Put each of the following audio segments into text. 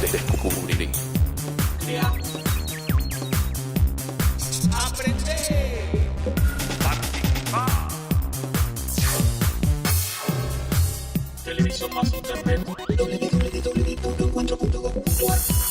Descubrir. Crear. Aprender. Participar. Televisión más internet. www.encuentro.com.ar.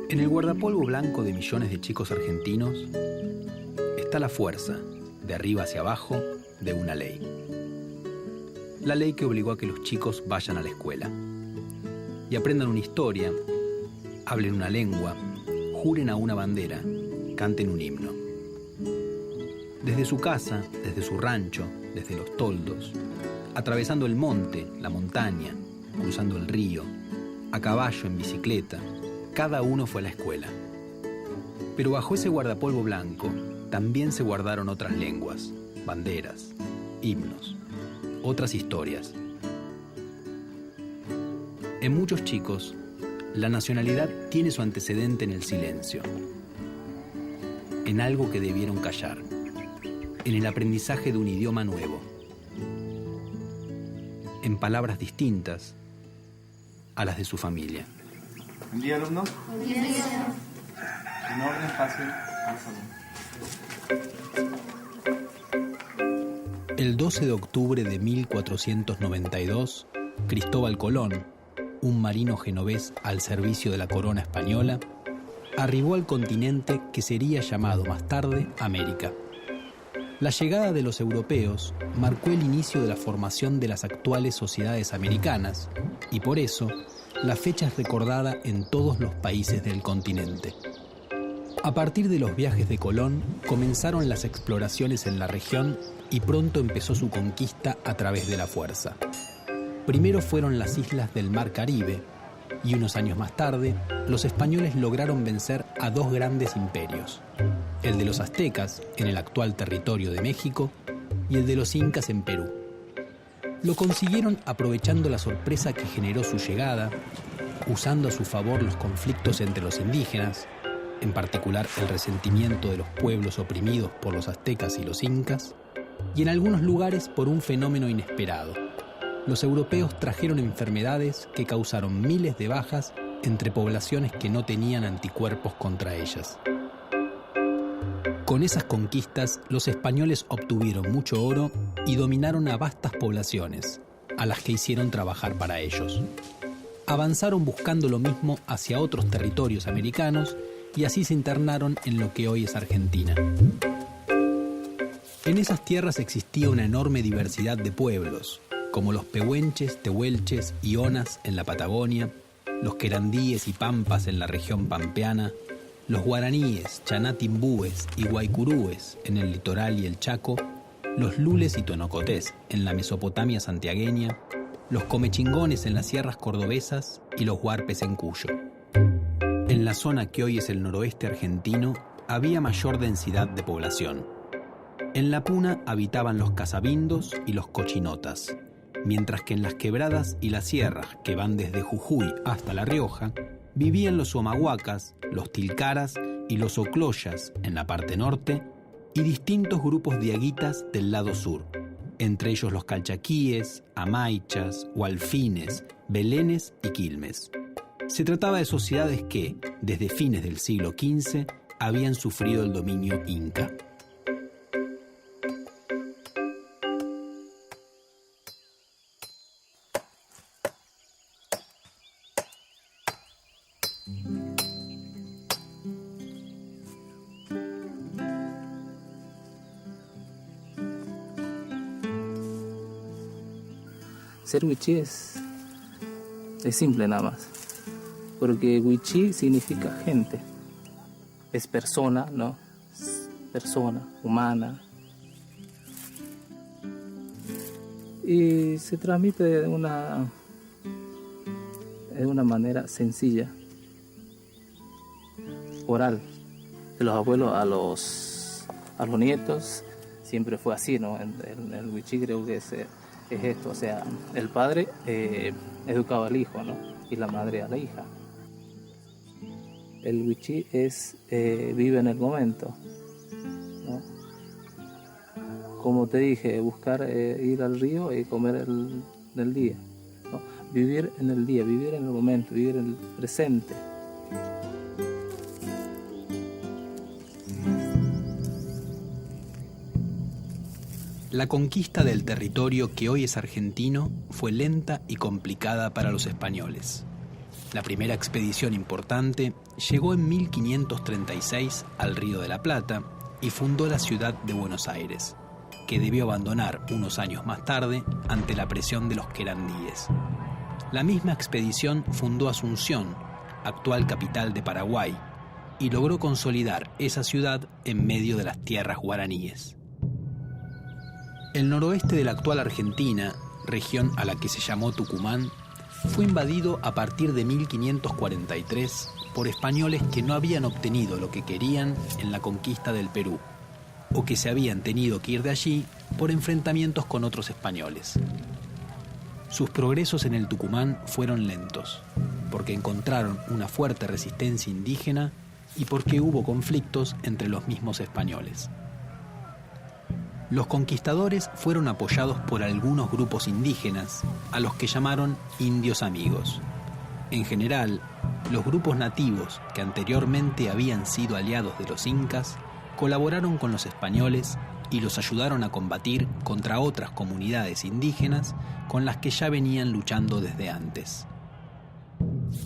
En el guardapolvo blanco de millones de chicos argentinos está la fuerza, de arriba hacia abajo, de una ley. La ley que obligó a que los chicos vayan a la escuela y aprendan una historia, hablen una lengua, juren a una bandera, canten un himno. Desde su casa, desde su rancho, desde los toldos, atravesando el monte, la montaña, cruzando el río, a caballo, en bicicleta, cada uno fue a la escuela. Pero bajo ese guardapolvo blanco también se guardaron otras lenguas, banderas, himnos, otras historias. En muchos chicos, la nacionalidad tiene su antecedente en el silencio, en algo que debieron callar, en el aprendizaje de un idioma nuevo, en palabras distintas a las de su familia. Buen día, alumnos. Buen día. En orden fácil al salón. El 12 de octubre de 1492, Cristóbal Colón, un marino genovés al servicio de la corona española, arribó al continente que sería llamado más tarde América. La llegada de los europeos marcó el inicio de la formación de las actuales sociedades americanas y por eso la fecha es recordada en todos los países del continente. A partir de los viajes de Colón comenzaron las exploraciones en la región y pronto empezó su conquista a través de la fuerza. Primero fueron las islas del Mar Caribe y unos años más tarde los españoles lograron vencer a dos grandes imperios, el de los aztecas en el actual territorio de México y el de los incas en Perú. Lo consiguieron aprovechando la sorpresa que generó su llegada, usando a su favor los conflictos entre los indígenas, en particular el resentimiento de los pueblos oprimidos por los aztecas y los incas, y en algunos lugares por un fenómeno inesperado. Los europeos trajeron enfermedades que causaron miles de bajas entre poblaciones que no tenían anticuerpos contra ellas. Con esas conquistas, los españoles obtuvieron mucho oro y dominaron a vastas poblaciones, a las que hicieron trabajar para ellos. Avanzaron buscando lo mismo hacia otros territorios americanos y así se internaron en lo que hoy es Argentina. En esas tierras existía una enorme diversidad de pueblos, como los pehuenches, tehuelches y onas en la Patagonia, los querandíes y pampas en la región pampeana, los guaraníes, chanatimbúes y guaycurúes en el litoral y el Chaco, los lules y tonocotés en la Mesopotamia santiagueña, los comechingones en las sierras cordobesas y los huarpes en Cuyo. En la zona que hoy es el noroeste argentino había mayor densidad de población. En la Puna habitaban los casabindos y los cochinotas, mientras que en las quebradas y las sierras que van desde Jujuy hasta La Rioja vivían los humahuacas, los tilcaras y los ocloyas en la parte norte y distintos grupos diaguitas del lado sur, entre ellos los calchaquíes, amaichas, hualfines, belenes y quilmes. Se trataba de sociedades que, desde fines del siglo XV, habían sufrido el dominio inca. Ser wichí es simple nada más, porque wichí significa gente, es persona, ¿no? Es persona, humana. Y se transmite de una manera sencilla, oral, de los abuelos a los nietos. Siempre fue así, ¿no? El wichí creo que es esto, o sea, el padre educaba al hijo, ¿no? Y la madre a la hija. El wichí vive en el momento, ¿no? Como te dije, buscar ir al río y comer del día, ¿no? Vivir en el día, vivir en el momento, vivir en el presente. La conquista del territorio que hoy es argentino fue lenta y complicada para los españoles. La primera expedición importante llegó en 1536 al Río de la Plata y fundó la ciudad de Buenos Aires, que debió abandonar unos años más tarde ante la presión de los querandíes. La misma expedición fundó Asunción, actual capital de Paraguay, y logró consolidar esa ciudad en medio de las tierras guaraníes. El noroeste de la actual Argentina, región a la que se llamó Tucumán, fue invadido a partir de 1543 por españoles que no habían obtenido lo que querían en la conquista del Perú, o que se habían tenido que ir de allí por enfrentamientos con otros españoles. Sus progresos en el Tucumán fueron lentos, porque encontraron una fuerte resistencia indígena y porque hubo conflictos entre los mismos españoles. Los conquistadores fueron apoyados por algunos grupos indígenas, a los que llamaron indios amigos. En general, los grupos nativos que anteriormente habían sido aliados de los incas colaboraron con los españoles y los ayudaron a combatir contra otras comunidades indígenas con las que ya venían luchando desde antes.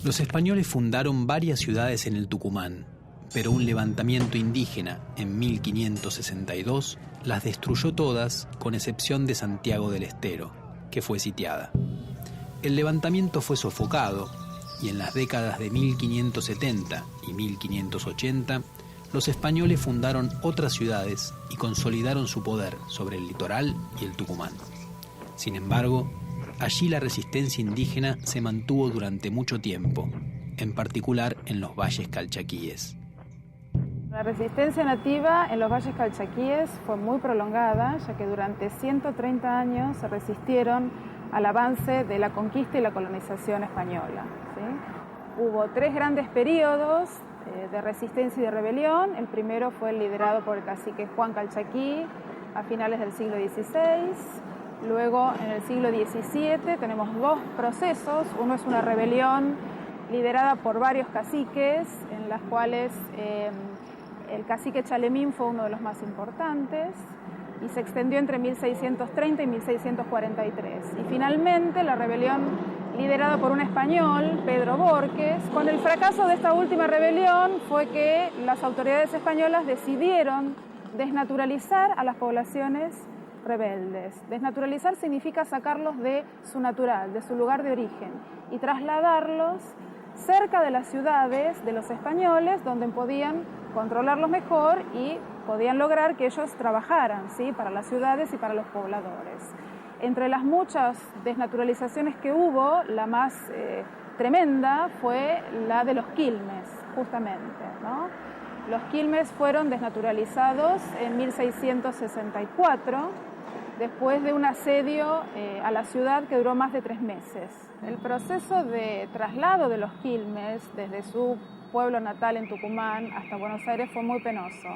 Los españoles fundaron varias ciudades en el Tucumán, pero un levantamiento indígena en 1562 las destruyó todas, con excepción de Santiago del Estero, que fue sitiada. El levantamiento fue sofocado y en las décadas de 1570 y 1580 los españoles fundaron otras ciudades y consolidaron su poder sobre el litoral y el Tucumán. Sin embargo, allí la resistencia indígena se mantuvo durante mucho tiempo, en particular en los valles calchaquíes. La resistencia nativa en los valles calchaquíes fue muy prolongada, ya que durante 130 años se resistieron al avance de la conquista y la colonización española, ¿sí? Hubo 3 grandes periodos de resistencia y de rebelión. El primero fue el liderado por el cacique Juan Calchaquí a finales del siglo XVI. Luego, en el siglo XVII, tenemos 2 procesos. Uno es una rebelión liderada por varios caciques, en las cuales el cacique Chalemín fue uno de los más importantes y se extendió entre 1630 y 1643. Y finalmente la rebelión liderada por un español, Pedro Borques. Con el fracaso de esta última rebelión fue que las autoridades españolas decidieron desnaturalizar a las poblaciones rebeldes. Desnaturalizar significa sacarlos de su natural, de su lugar de origen, y trasladarlos cerca de las ciudades de los españoles, donde podían controlarlos mejor y podían lograr que ellos trabajaran, ¿sí?, para las ciudades y para los pobladores. Entre las muchas desnaturalizaciones que hubo, la más tremenda fue la de los quilmes, justamente, ¿no? Los quilmes fueron desnaturalizados en 1664, después de un asedio a la ciudad que duró más de 3 meses. El proceso de traslado de los quilmes desde su pueblo natal en Tucumán hasta Buenos Aires fue muy penoso.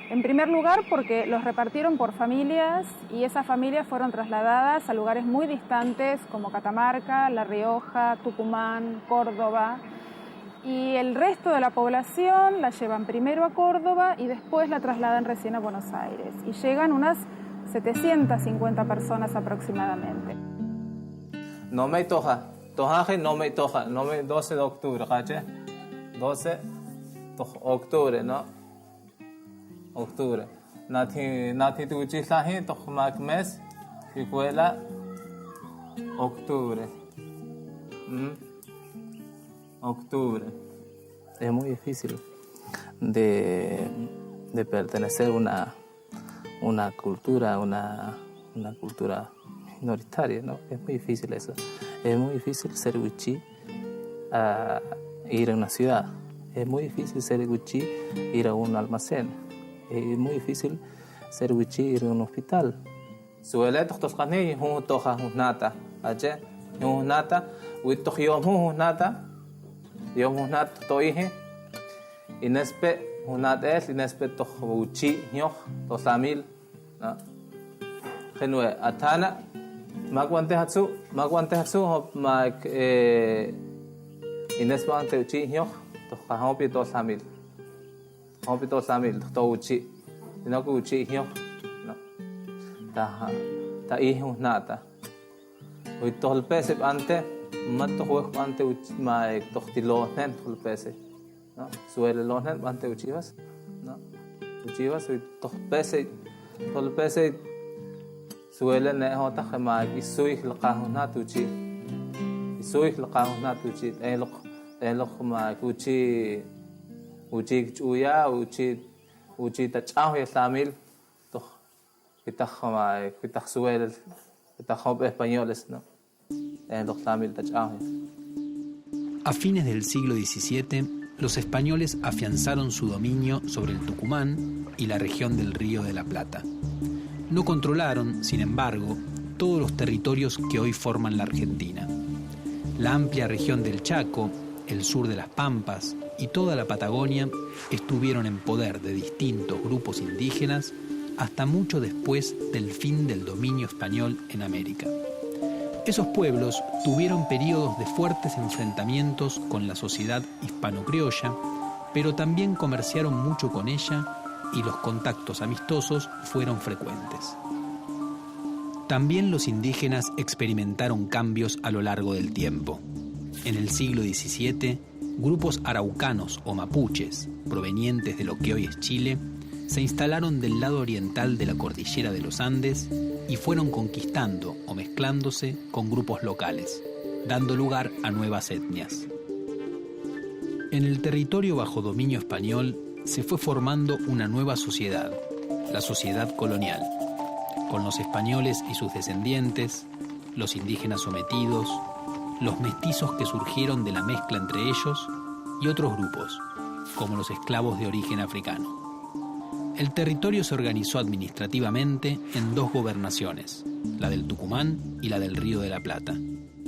En primer lugar, porque los repartieron por familias y esas familias fueron trasladadas a lugares muy distantes como Catamarca, La Rioja, Tucumán, Córdoba. Y el resto de la población la llevan primero a Córdoba y después la trasladan recién a Buenos Aires. Y llegan unas 750 personas aproximadamente. No me toja, tojaje no me toja, no me 12 de octubre, ¿caché? 12, octubre, ¿no? Octubre. Nati tu chislahi, tohmak mes, escuela, octubre. Octubre. Es muy difícil de pertenecer a una cultura, una cultura minoritaria, ¿no? Es muy difícil eso. Es muy difícil ser wichí ir a una ciudad. Es muy difícil ser wichí ir a un almacén. Es muy difícil ser wichí ir a un hospital. Suele toscani un toja un nata, aye un nata, wito un nata, un nata toije, inespe un nata es inespe to wichí ñoj tosamil, ¿no? Genue atana magwante hatsu mag inespe ante wichí ñoj tojahopi tosamil. Hospital samil to uchi no ku uchi ñoj no ta hijo nata hoy todo el pese ante mato juego ante uchi ma tostilo nen todo el pese no suele los nen ante uchivas no uchivas hoy todo el pese suele ne hota ma isui laqahu natuchi isui laqahu natuchi elo ma uchi uchi chuya uchi tachao ya samil to kita suel kita job españoles, no los samil tachao. A fines del siglo XVII, los españoles afianzaron su dominio sobre el Tucumán y la región del Río de la Plata. No controlaron, sin embargo, todos los territorios que hoy forman la Argentina. La amplia región del Chaco, el sur de las Pampas y toda la Patagonia estuvieron en poder de distintos grupos indígenas hasta mucho después del fin del dominio español en América. Esos pueblos tuvieron periodos de fuertes enfrentamientos con la sociedad hispano-criolla, pero también comerciaron mucho con ella y los contactos amistosos fueron frecuentes. También los indígenas experimentaron cambios a lo largo del tiempo. En el siglo XVII, grupos araucanos o mapuches, provenientes de lo que hoy es Chile, se instalaron del lado oriental de la cordillera de los Andes y fueron conquistando o mezclándose con grupos locales, dando lugar a nuevas etnias. En el territorio bajo dominio español se fue formando una nueva sociedad, la sociedad colonial, con los españoles y sus descendientes, los indígenas sometidos, los mestizos que surgieron de la mezcla entre ellos y otros grupos, como los esclavos de origen africano. El territorio se organizó administrativamente en dos gobernaciones, la del Tucumán y la del Río de la Plata,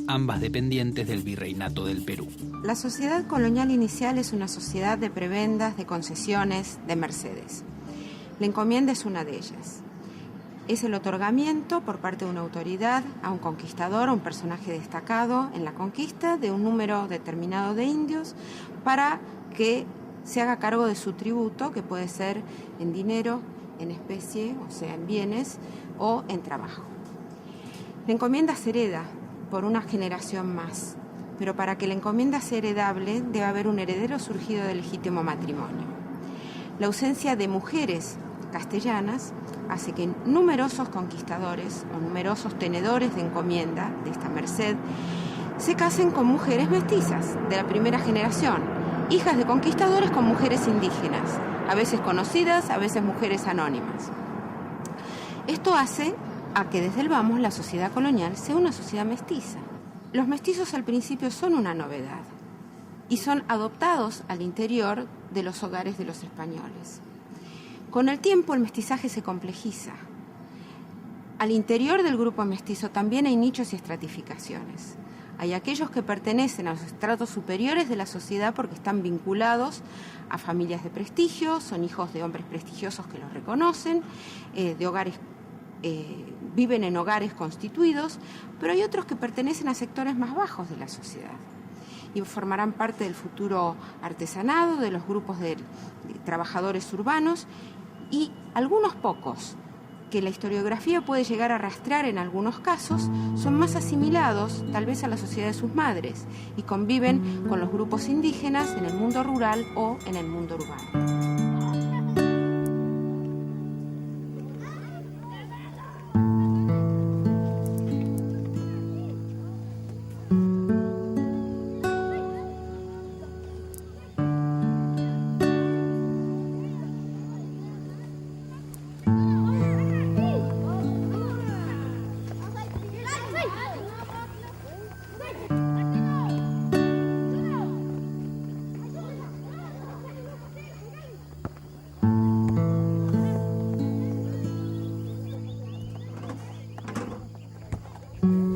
ambas dependientes del Virreinato del Perú. La sociedad colonial inicial es una sociedad de prebendas, de concesiones, de mercedes. La encomienda es una de ellas. Es el otorgamiento por parte de una autoridad a un conquistador, a un personaje destacado en la conquista, de un número determinado de indios para que se haga cargo de su tributo, que puede ser en dinero, en especie, o sea, en bienes o en trabajo. La encomienda se hereda por una generación más, pero para que la encomienda sea heredable debe haber un heredero surgido del legítimo matrimonio. La ausencia de mujeres castellanas hace que numerosos conquistadores o numerosos tenedores de encomienda de esta merced se casen con mujeres mestizas de la primera generación, hijas de conquistadores con mujeres indígenas, a veces conocidas, a veces mujeres anónimas. Esto hace a que desde el vamos la sociedad colonial sea una sociedad mestiza. Los mestizos al principio son una novedad y son adoptados al interior de los hogares de los españoles. Con el tiempo el mestizaje se complejiza. Al interior del grupo mestizo también hay nichos y estratificaciones. Hay aquellos que pertenecen a los estratos superiores de la sociedad porque están vinculados a familias de prestigio, son hijos de hombres prestigiosos que los reconocen, de hogares, viven en hogares constituidos, pero hay otros que pertenecen a sectores más bajos de la sociedad y formarán parte del futuro artesanado, de los grupos de trabajadores urbanos y algunos pocos que la historiografía puede llegar a arrastrar en algunos casos, son más asimilados tal vez a la sociedad de sus madres y conviven con los grupos indígenas en el mundo rural o en el mundo urbano.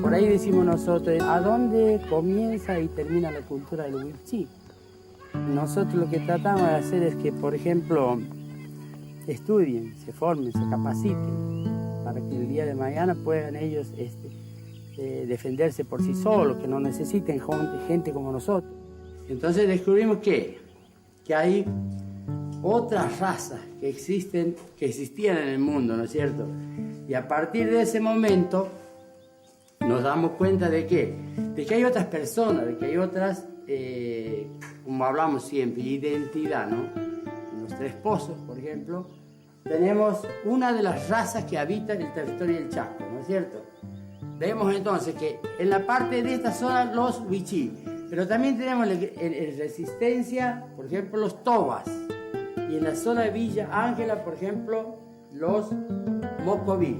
Por ahí decimos nosotros, ¿a dónde comienza y termina la cultura del wichí? Nosotros lo que tratamos de hacer es que, por ejemplo, estudien, se formen, se capaciten, para que el día de mañana puedan ellos defenderse por sí solos, que no necesiten gente como nosotros. Entonces descubrimos que hay otras razas que existían en el mundo, ¿no es cierto? Y a partir de ese momento nos damos cuenta de que hay otras personas, de que hay otras, como hablamos siempre, identidad, ¿no? En los Tres Pozos, por ejemplo, tenemos una de las razas que habitan el territorio del Chaco, ¿no es cierto? Vemos entonces que en la parte de esta zona los wichí, pero también tenemos en Resistencia, por ejemplo, los tobas, y en la zona de Villa Ángela, por ejemplo, los mocoví.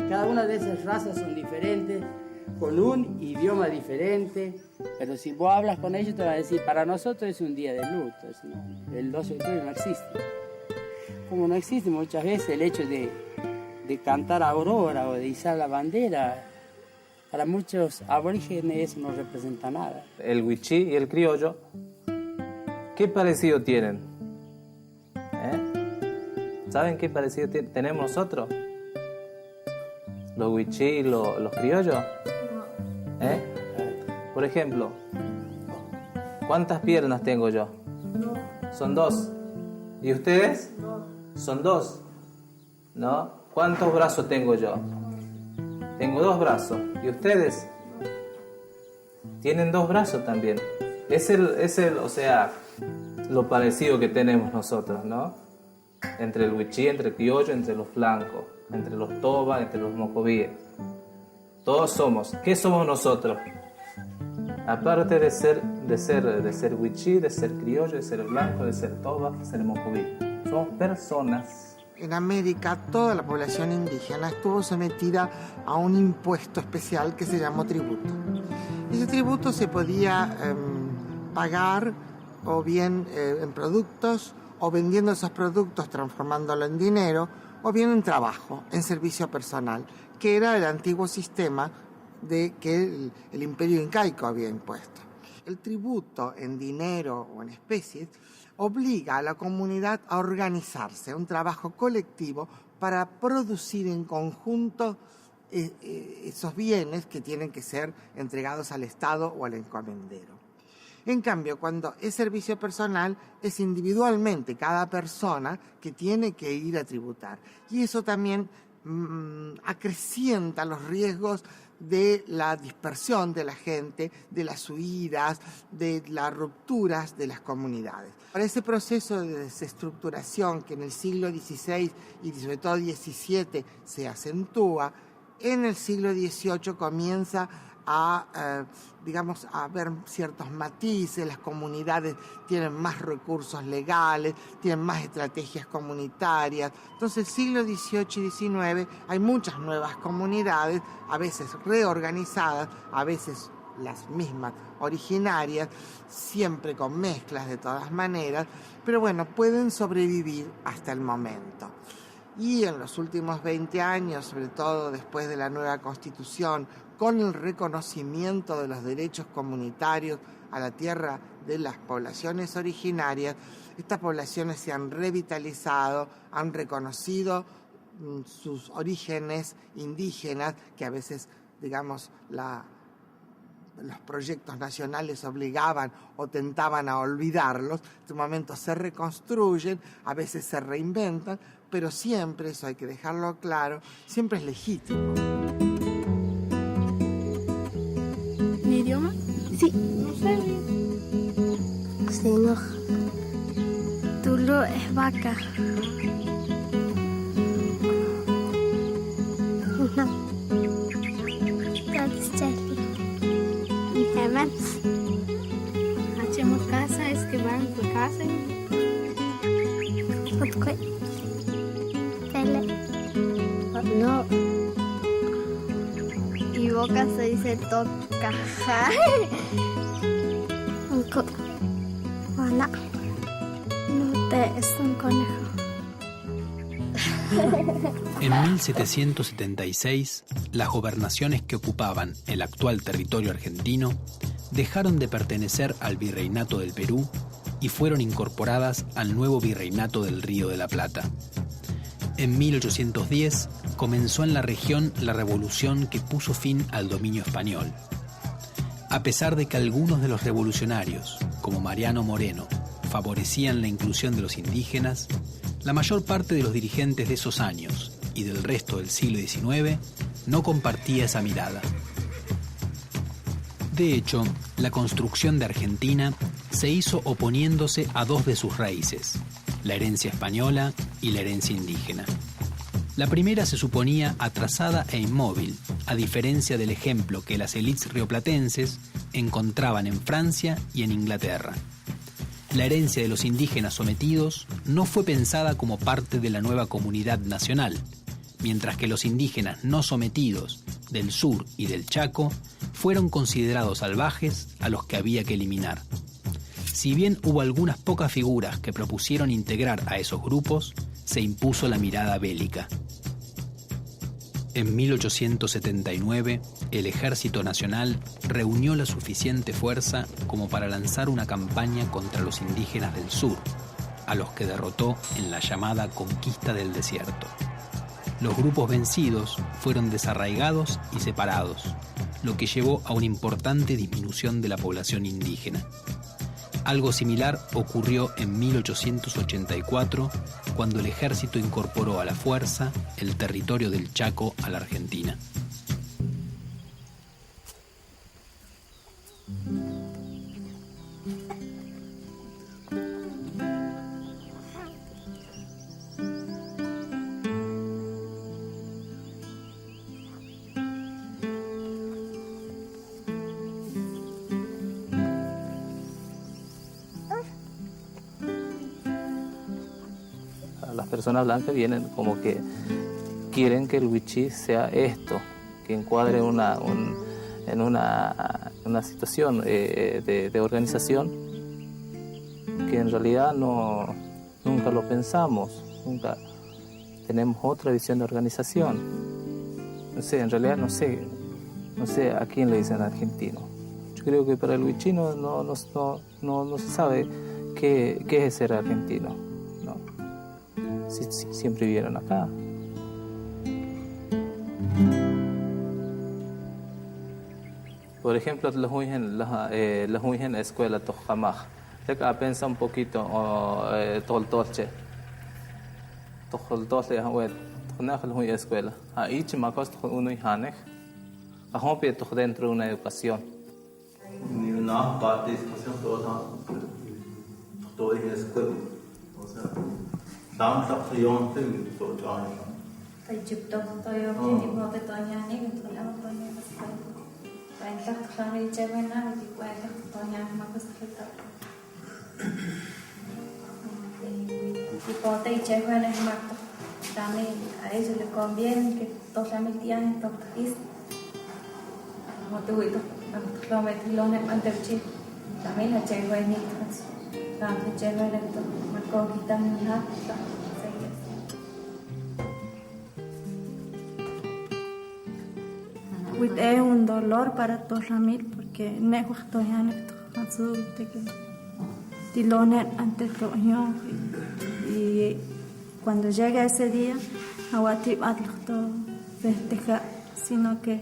Cada una de esas razas son diferentes, con un idioma diferente, pero si vos hablas con ellos te van a decir, para nosotros es un día de luto, el 12 de octubre no existe. Como no existe muchas veces el hecho de cantar Aurora o de izar la bandera, para muchos aborígenes eso no representa nada. El wichí y el criollo, ¿qué parecido tienen? ¿Saben qué parecido tenemos nosotros? ¿Los wichí y los criollos? Por ejemplo, ¿cuántas piernas tengo yo? Son 2. ¿Y ustedes? Son 2. ¿No? ¿Cuántos brazos tengo yo? Tengo 2 brazos. ¿Y ustedes? Tienen 2 brazos también. Es o sea, lo parecido que tenemos nosotros, ¿no? Entre el wichí, entre el criollo, entre los flancos, entre los tobas, entre los mocovíes. Todos somos. ¿Qué somos nosotros? Aparte de ser wichí, de ser criollo, de ser blanco, de ser toba, de ser mocoví. Somos personas. En América, toda la población indígena estuvo sometida a un impuesto especial que se llamó tributo. Ese tributo se podía pagar o bien en productos, o vendiendo esos productos, transformándolo en dinero, o bien en trabajo, en servicio personal, que era el antiguo sistema de que el imperio incaico había impuesto. El tributo en dinero o en especies obliga a la comunidad a organizarse, un trabajo colectivo para producir en conjunto esos bienes que tienen que ser entregados al Estado o al encomendero. En cambio, cuando es servicio personal, es individualmente cada persona que tiene que ir a tributar. Y eso también acrecienta los riesgos de la dispersión de la gente, de las huidas, de las rupturas de las comunidades. Para ese proceso de desestructuración que en el siglo XVI y sobre todo XVII se acentúa, en el siglo XVIII comienza a ver ciertos matices, las comunidades tienen más recursos legales, tienen más estrategias comunitarias. Entonces, el siglo XVIII y XIX hay muchas nuevas comunidades, a veces reorganizadas, a veces las mismas originarias, siempre con mezclas de todas maneras, pero bueno, pueden sobrevivir hasta el momento. Y en los últimos 20 años, sobre todo después de la nueva Constitución, con el reconocimiento de los derechos comunitarios a la tierra de las poblaciones originarias, estas poblaciones se han revitalizado, han reconocido sus orígenes indígenas, que a veces, digamos, la los proyectos nacionales obligaban o tentaban a olvidarlos, en este momento se reconstruyen, a veces se reinventan, pero siempre, eso hay que dejarlo claro, siempre es legítimo. ¿Mi idioma? Sí. No sé. Se enoja. Tulo es vaca. No. Hacemos casa, es que van por casa. No. Y boca se dice toca. Hola. No te es un conejo. En 1776, las gobernaciones que ocupaban el actual territorio argentino dejaron de pertenecer al Virreinato del Perú y fueron incorporadas al nuevo Virreinato del Río de la Plata. En 1810 comenzó en la región la revolución que puso fin al dominio español. A pesar de que algunos de los revolucionarios, como Mariano Moreno, favorecían la inclusión de los indígenas, la mayor parte de los dirigentes de esos años y del resto del siglo XIX no compartía esa mirada. De hecho, la construcción de Argentina se hizo oponiéndose a dos de sus raíces, la herencia española y la herencia indígena. La primera se suponía atrasada e inmóvil, a diferencia del ejemplo que las élites rioplatenses encontraban en Francia y en Inglaterra. La herencia de los indígenas sometidos no fue pensada como parte de la nueva comunidad nacional, mientras que los indígenas no sometidos del sur y del Chaco fueron considerados salvajes a los que había que eliminar. Si bien hubo algunas pocas figuras que propusieron integrar a esos grupos, se impuso la mirada bélica. En 1879, el Ejército Nacional reunió la suficiente fuerza como para lanzar una campaña contra los indígenas del sur, a los que derrotó en la llamada Conquista del Desierto. Los grupos vencidos fueron desarraigados y separados, lo que llevó a una importante disminución de la población indígena. Algo similar ocurrió en 1884, cuando el ejército incorporó a la fuerza el territorio del Chaco a la Argentina. Las personas blancas vienen como que quieren que el wichí sea esto, que encuadre en una situación de organización que en realidad nunca lo pensamos, nunca tenemos otra visión de organización. No sé, en realidad no sé a quién le dicen argentino. Yo creo que para el wichí no se sabe qué es ser argentino. Si siempre vivieron acá. Por ejemplo, los en la escuela Tojamaj. Piensa un poquito, Toltoche. Toltoche, los escuela. Ahí chimacos uno y hanej. Ajopie dentro de una educación. No, participación todo en la escuela. O sea, Tam tak sayon tu so jaan. Tai chip tok to yo ni mo te to nya ni to la to nya pas tai. Tai tak khani chevena ni ko ta to nya ma pas ta. Y po tai chevena ma to. También a ellos les conviene que todos la metían en todo is. Mo te voy to. Lo metí lo ne antes chip. También la chevena ni to. También chevena to. Es un dolor para todos Ramil porque no estoy ante todo y cuando llega ese día festeja, sino que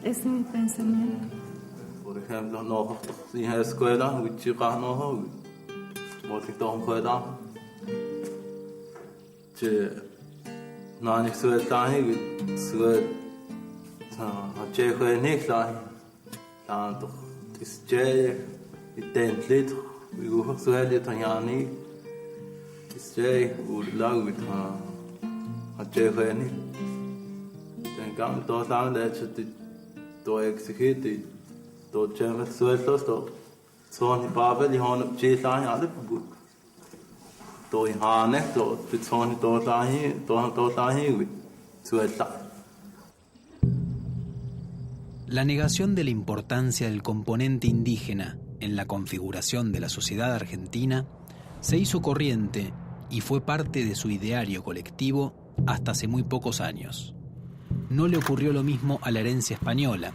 Es mi pensamiento. Por ejemplo, no, si en la escuela, chicas no, botitos juegan, que no hay suelta ni suel, che juegan ni tanto, es che, y tentlit, y suele tañani, es che, urlago, che juegan ni, tengan todo tan de hecho, todo exigente. तो चैम सुएतो तो सोनी पापे लिहोन चीता ही आले पुगु तो यहाँ ने तो सोनी तोता ही सुएता. La negación de la importancia del componente indígena en la configuración de la sociedad argentina se hizo corriente y fue parte de su ideario colectivo hasta hace muy pocos años. No le ocurrió lo mismo a la herencia española,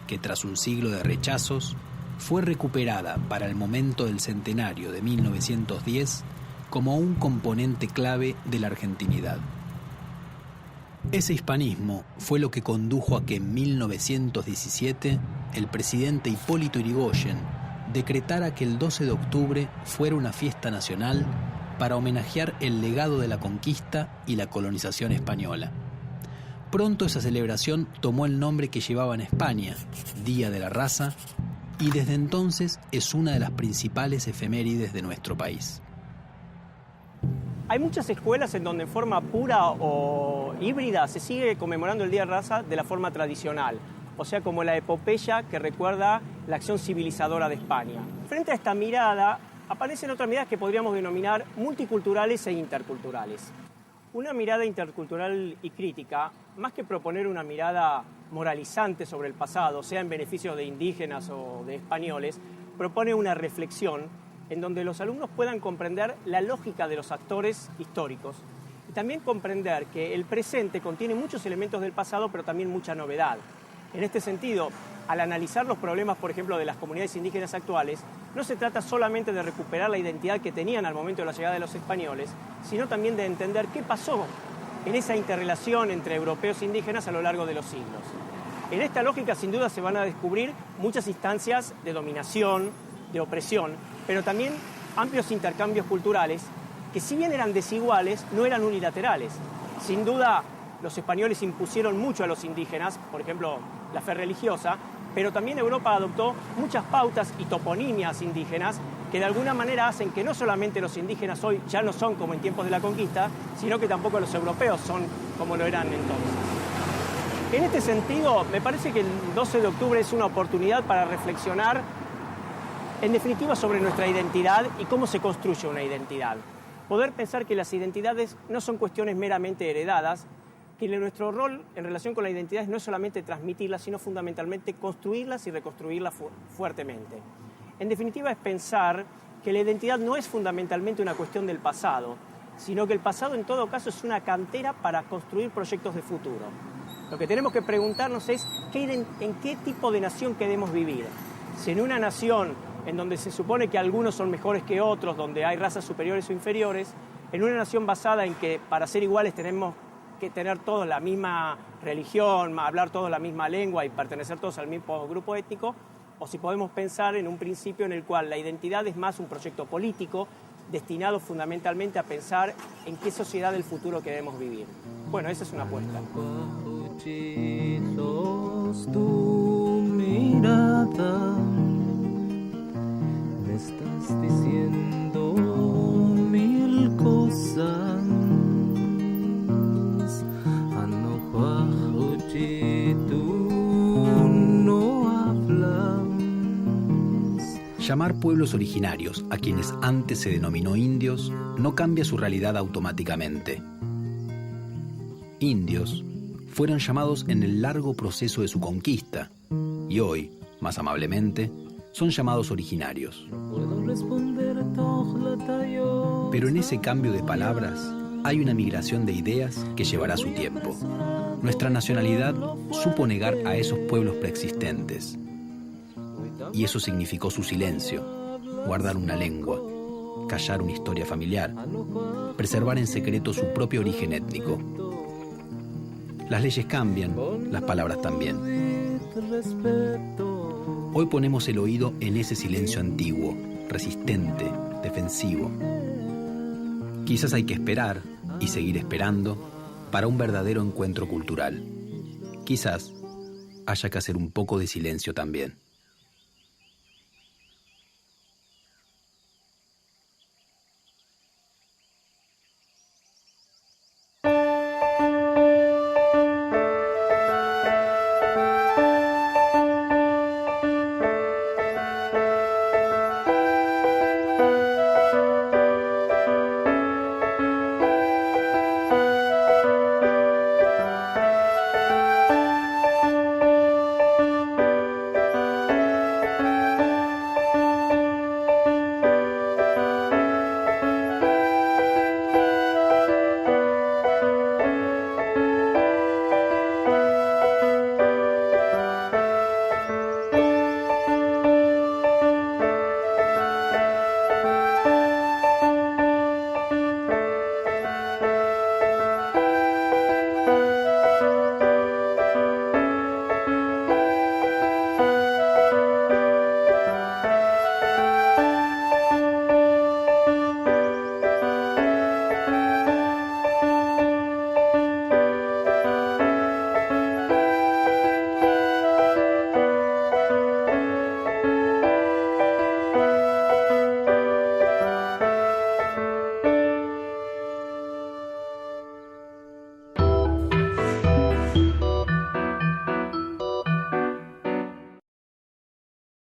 que tras un siglo de rechazos, fue recuperada para el momento del centenario de 1910 como un componente clave de la argentinidad. Ese hispanismo fue lo que condujo a que en 1917 el presidente Hipólito Yrigoyen decretara que el 12 de octubre fuera una fiesta nacional para homenajear el legado de la conquista y la colonización española. Pronto esa celebración tomó el nombre que llevaba en España, Día de la Raza, y desde entonces es una de las principales efemérides de nuestro país. Hay muchas escuelas en donde en forma pura o híbrida se sigue conmemorando el Día de la Raza de la forma tradicional, o sea, como la epopeya que recuerda la acción civilizadora de España. Frente a esta mirada aparecen otras miradas que podríamos denominar multiculturales e interculturales. Una mirada intercultural y crítica, más que proponer una mirada moralizante sobre el pasado, sea en beneficio de indígenas o de españoles, propone una reflexión en donde los alumnos puedan comprender la lógica de los actores históricos y también comprender que el presente contiene muchos elementos del pasado, pero también mucha novedad. En este sentido, al analizar los problemas, por ejemplo, de las comunidades indígenas actuales, no se trata solamente de recuperar la identidad que tenían al momento de la llegada de los españoles, sino también de entender qué pasó en esa interrelación entre europeos e indígenas a lo largo de los siglos. En esta lógica, sin duda, se van a descubrir muchas instancias de dominación, de opresión, pero también amplios intercambios culturales que, si bien eran desiguales, no eran unilaterales. Sin duda, los españoles impusieron mucho a los indígenas, por ejemplo, la fe religiosa, pero también Europa adoptó muchas pautas y toponimias indígenas que de alguna manera hacen que no solamente los indígenas hoy ya no son como en tiempos de la conquista, sino que tampoco los europeos son como lo eran entonces. En este sentido, me parece que el 12 de octubre es una oportunidad para reflexionar, en definitiva, sobre nuestra identidad y cómo se construye una identidad. Poder pensar que las identidades no son cuestiones meramente heredadas, que nuestro rol en relación con la identidad no es solamente transmitirlas, sino fundamentalmente construirlas y reconstruirlas fuertemente. En definitiva, es pensar que la identidad no es fundamentalmente una cuestión del pasado, sino que el pasado en todo caso es una cantera para construir proyectos de futuro. Lo que tenemos que preguntarnos es en qué tipo de nación queremos vivir. Si en una nación en donde se supone que algunos son mejores que otros, donde hay razas superiores o inferiores, en una nación basada en que para ser iguales tenemos que tener todos la misma religión, hablar todos la misma lengua y pertenecer todos al mismo grupo étnico, o si podemos pensar en un principio en el cual la identidad es más un proyecto político destinado fundamentalmente a pensar en qué sociedad del futuro queremos vivir. Bueno, esa es una apuesta. Tu mirada, me estás diciendo mil cosas. Llamar pueblos originarios a quienes antes se denominó indios no cambia su realidad automáticamente. Indios fueron llamados en el largo proceso de su conquista y hoy, más amablemente, son llamados originarios. Pero en ese cambio de palabras hay una migración de ideas que llevará su tiempo. Nuestra nacionalidad supo negar a esos pueblos preexistentes. Y eso significó su silencio, guardar una lengua, callar una historia familiar, preservar en secreto su propio origen étnico. Las leyes cambian, las palabras también. Hoy ponemos el oído en ese silencio antiguo, resistente, defensivo. Quizás hay que esperar y seguir esperando para un verdadero encuentro cultural. Quizás haya que hacer un poco de silencio también.